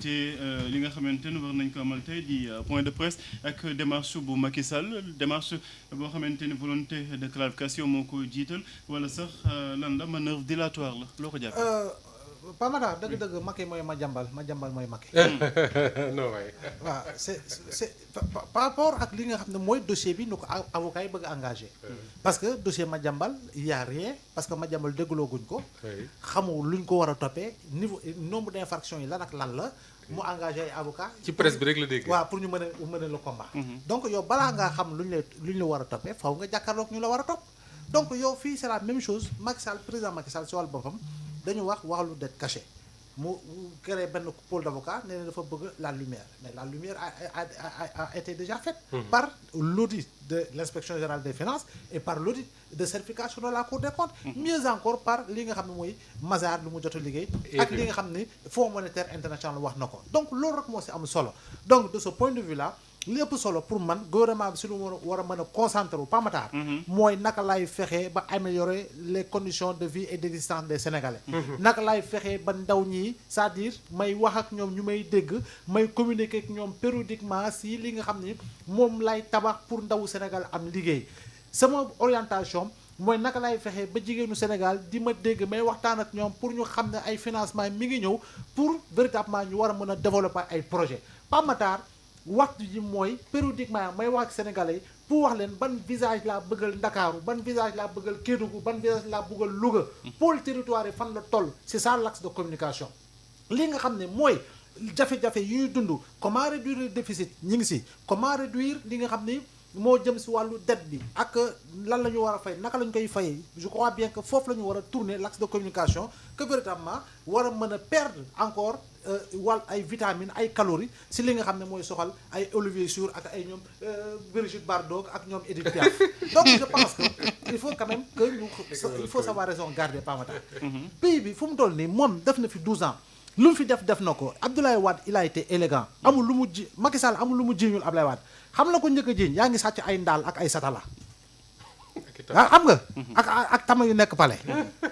ci li nga xamante ne war nañ ko amal tey di point de presse ak démarche bu Macky Sall démarche boo xamante ni volonté de clarification moo ko jiital wala sax lan la manœuvre dilatoire la loo ko jàpp. Pamada dëgg-dëgg Macky mooy Madiambal mooy Macky. non waay. waaw c'est par rapport ak li nga xam ne mooy dossier bi nu ko avocat yi bëgg a engagé. parce que dossier Madiambal y a rien parce que Madiambal déggloo guñ ko. xamul luñ ko war a toppee niveau nombre d'infractions yi lan ak lan la. mu engagé ay avocat ci presse bi rek la dégg. waaw pour ñu mën a le combat. donc yow balaa ngaa xam lu ñu la war a toppee faw nga jàkkaarloog ñu la war a topp. donc yow fii c'est la même chose Macky Sall président Macky Sall si wàllu boppam dañu wax lu dette cachée mu créé benn pôle d'avocat nee na dafa bëgg la lumière mais la lumière a été déjà faite. par l'audit de l'inspection générale des finances et par l'audit de certification de la Cour des comptes. mieux encore par li nga xam ne mooy Mazars lu mu jot a liggéey. ak li nga xam ne Fonds monétaire international wax na ko. donc loolu rek moo si am solo donc de ce point de vue là li ëpp solo pour man gouvernement bi si lu war a mën a concentrer wu Pamatar. mooy naka lay fexe ba améliorer les conditions de vie et d'existence des Sénégalais. naka lay fexe ba ndaw ñi c'est-à-dire may wax ak ñoom ñu may dégg may communiquer ak ñoom périodiquement si li nga xam ni moom lay tabax pour ndawu Sénégal am liggéey sama orientation. mooy naka lay fexe ba jigéenu Sénégal di ma dégg may waxtaan ak ñoom pour ñu xam ne ay financement mi ngi ñëw pour véritablement ñu war a mën a développer ay projets Pamatar waxtu ji mooy périodiquement may wax ak sénégalais yi pour wax leen ban visage laa bëggal Ndakaaru ban visage laa bëggal Kédougou ban visage laa bëggal Louga pôle territoire yi fan la toll c'est ça l'axe de communication li nga xam ne mooy jafe-jafe yu ñuy dund comment réduire le déficit ñi ngi si comment réduire li nga xam ni moo jëm si wàllu dette bi ak lan la ñu war a fay naka la ñu koy fayee je crois bien que foofu la ñu war a tourner l'axe de communication que véritablement war a mën a perdre encore ay vitamines ay calories si li nga xam ne mooy soxal ay Olivier Sour ak ay ñoom Brigitte Bardot ak ñoom Edith Piaf donc je pense que il faut quand même que il faut savoir raison garder Pamatar pays bi fu mu toll nii moom def na fi 12 ans lu mu fi def na ko Abdoulaye Wade il a été élégant amul lu mu ji Macky Sall amul lu mu jiiñul Abdoulaye Wade xam na ko njëkk a jiiñ yaa ngi sàcc ay ndaal ak ay satala xam nga ak tama yu nekk palais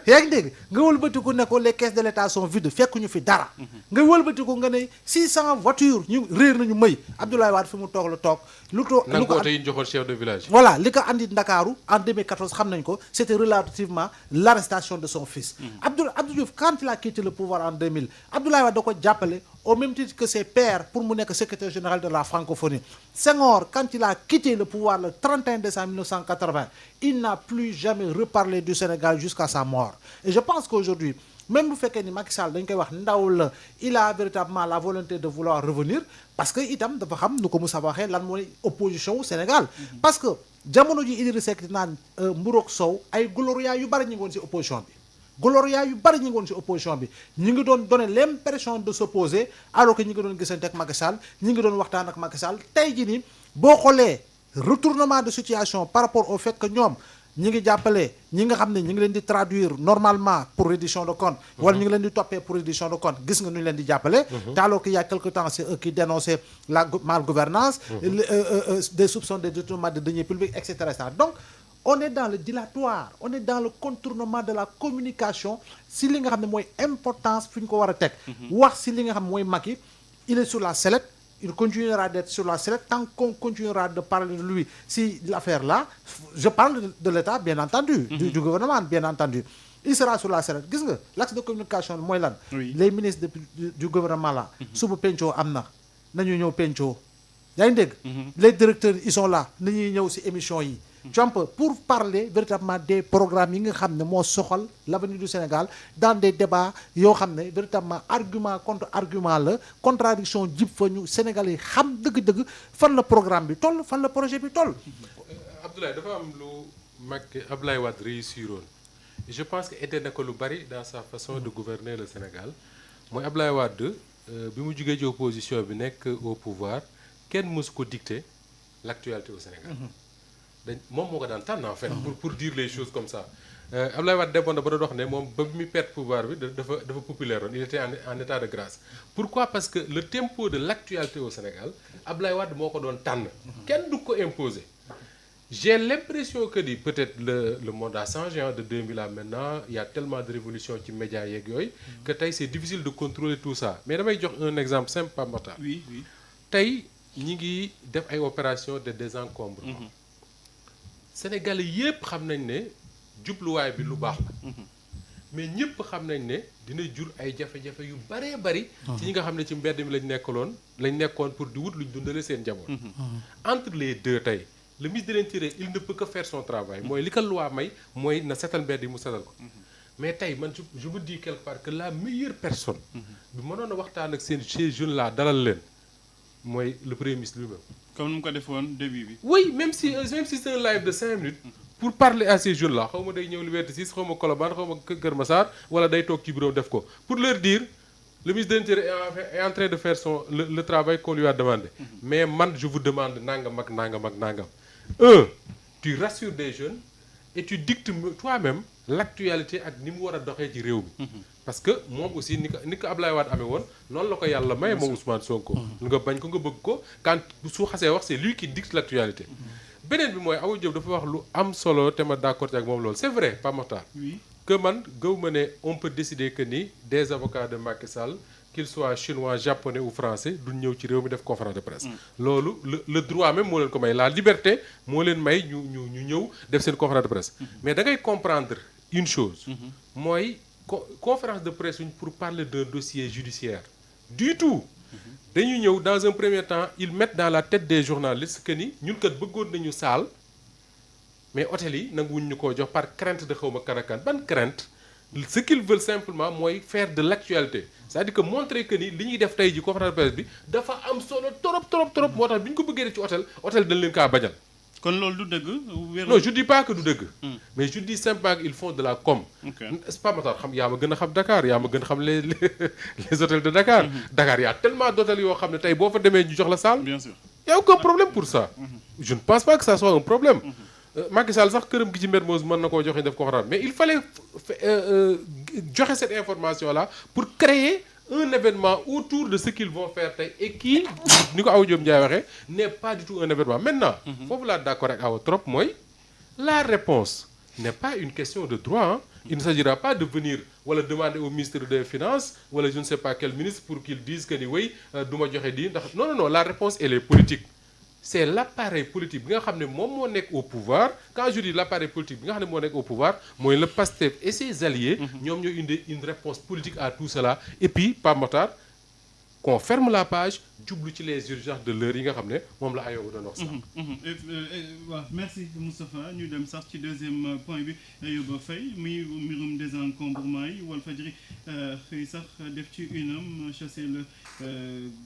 yaa ngi dégg nga wëlbatiku ne ko les caisses de l'État sont vides fekk ñu fi dara nga wëlbatiku nga ne 600 voitures ñu réer nañu mëy Abdoulaye Wade fi mu toog la toog lu ko yi ñu joxoon chef de village voilà li ko andi Ndakaaru en 2014 xam nañ ko c'était relativement l'arrestation de son fils Abdou Diouf quand il a quitté le pouvoir en 2000 Abdoulaye Wade da ko jàppale au même titre que ses pairs pour mu nekk secrétaire général de la francophonie Senghor quand il a quitté le pouvoir le 31 décembre 1980 il n'a plus jamais reparlé du Sénégal jusqu'à sa mort et je pense qu'aujourd'hui même bu fekkee ni Macky Sall dañ koy wax ndaw la il a véritablement la volonté de vouloir revenir parce que itam dafa xam nu ko Moussa waxee lan mooy opposition au Sénégal parce que jamono ji Idrissa Seck naan mburoog sow ay gloria yu bari ñu ngi woon ci opposition bi gloria yu bari ñu ngi woon ci opposition bi ñu ngi doon donner l'impression de s'opposer alors que ñu ngi doon gisante ak Macky Sall ñu ngi doon waxtaan ak Macky Sall tey ji ni boo xoolee retournement de situation par rapport au fait que ñoom ñi ngi jàppale ñi nga xam ne ñi ngi leen di traduire normalement pour reddition de compte wala ñu ngi leen di toppee pour reddition de compte gis nga nu ñu leen di jàppale te alors qu'il y a quelque temps c'est eux qui dénonçaient la malgouvernance des soupçons de détournement de deniers publics etc. donc on est dans le dilatoire on est dans le contournement de la communication si li nga xam ne mooy importance fi ñu ko war a teg wax si li nga xam ne mooy Macky il est sur la sellette il continuera d'être sur la sellette tant qu'on continuera de parler de lui si l'affaire là je parle de l'État bien entendu du gouvernement bien entendu il sera sur la sellette gis nga l'axe de communication mooy lan les ministres du gouvernement là suba pencoo am na nañu ñëw pencoo yaa ngi dégg les directeurs ils sont là nañuy ñëw ci émission yi pour parler véritablement des programmes yi nga xam ne moo soxal l'avenir du Sénégal dans des débats yoo xam ne véritablement argument contre argument la contradiction jib fa ñu Sénégalais yi xam dëgg-dëgg fan la programme bi toll fan la projet bi toll. Abdoulaye dafa am lu Macky Abdoulaye Wade réussiroon je pense que aidé na ko lu bari dans sa façon de gouverner le Sénégal mooy Abdoulaye Wade bi mu jugee ci opposition bi nekk au pouvoir kenn mësu ko dicter l'actualité au Sénégal. moom moo ko daan tànn en fait pour dire les choses comme ça Abdoulaye Wade demoon na ba doon wax ne moom ba muy perdre pouvoir bi dafa populaire woon il était en état de grâce pourquoi parce que le tempo de l'actualité au Sénégal Abdoulaye Wade moo ko doon tànn kenn du ko imposer j'ai l'impression que ni peut-être le monde a changé de 2000 à maintenant il y a tellement de révolution ci médias yeeg yooyu que tey c'est difficile de contrôler tout ça mais damay jox un exemple simple Pape Makhtar. oui oui. tey ñi ngi def ay opération de désencombrement. Sénégalais yépp xam nañ ne jubluwaay bi lu baax la. mais ñëpp xam nañ ne dina jur ay jafe-jafe yu baree bari. ci ñi nga xam ne ci mbedd mi lañ nekkoon pour di wut luñ dundalee seen njaboot. entre les deux tey le ministre de l'Intérieur il ne peut que faire son travail mooy li ko loi may mooy na setal mbedd yi mu setal ko. mais tey man je me dis quelque part que la meilleure personne. bi mënoon a waxtaan ak ces jeunes là dalal leen mooy le premier ministre lui-même. comme ni mu ko defoon début bi. oui même si c'est un live de 5 minutes. pour parler à ces jeunes là xaw ma day ñëw Liberté 6 xaw ma Colobane xaw ma Kër Massar wala day toog ci bureau def ko pour leur dire le ministre de l'Intérieur est en train de faire le travail qu'on lui a demandé. mais man je vous demande nangam ak nangam ak nangam. Tu rassures des jeunes et tu dictes toi-même l'actualité ak ni mu war a doxee ci réew mi. parce que moom aussi ni ko Ablaye Wade amee woon noonu la ko yàlla may moom Ousmane Sonko. nga bañ ko nga bëgg ko quand su xasee wax c'est lui qui dicte l'actualité. beneen bi mooy Awa Diop dafa wax lu am solo te ma d'accord ak moom loolu c'est vrai Pape Makhtar. oui que man gëw ma ne on peut décider que ni des avocats de Macky Sall qu'ils soient chinois japonais ou français duñ ñëw ci réew mi def conférence de presse. loolu le droit même moo leen ko may la liberté moo leen may ñu ñëw def seen conférence de presse. mais da ngay comprendre une chose. mooy conférence de presse pour parler d'un dossier judiciaire du tout. dañuy ñëw dans un premier temps ils mettent dans la tête des journalistes que ni ñun kat bëggoon nañu saal mais hôtel yi nanguwuñ ñu koo jox par crainte de xaw ma kanakaan ban crainte ce qu'ils veulent simplement mooy faire de l'actualité c'est-à-dire que montrer que ni li ñuy def tey ji conférence de presse bi dafa am solo trop moo tax bi ñu ko bëggee def ci hôtel dañ leen kaa bañal. kon loolu du dëgg. non je dis pas que du dëgg. mais je dis simplement qu'ils font de la com. c'est pas Matar xam yaa ma gën a xam Dakar yaa ma gën a xam les hôtels de Dakar. Dakar y a tellement d'hôtels yoo xam ne tey boo fa demee ñu jox la salle. bien sûr y a aucun problème pour ça. je ne pense pas que ça soit un problème. Macky Sall sax këram gi ci Mermoz mën na koo joxe def conférence mais il fallait joxe cette information là pour créer un événement autour de ce qu'ils vont faire tey et qui ni ko Awa Diop Ndiaye waxee n'est pas du tout un événement maintenant. foofu laa d'accord ak Awa trop mooy la réponse n'est pas une question de droit. Il ne s'agira pas de venir wala demander au ministre des Finances wala je ne sais pas quel ministre pour qu'il dise que ni oui du ma joxe di ndax non la réponse elle est politique. C'est l'appareil politique bi nga xam ne moom moo nekk au pouvoir quand je dis l'appareil politique bi nga xam ne moo nekk au pouvoir mooy le PASTEF et ses alliés. ñoom ñoo indi une réponse politique à tout cela et puis Pape Makhtar qu'on ferme la page jublu ci les urgences de l'heure yi nga xam ne moom la ayoo doon wax sax. waaw merci Moustapha ñu dem sax ci deuxième point bi Ayoba Faye muy mbirum désencombrement yi Walfadjri xëy sax def ci une am chasser le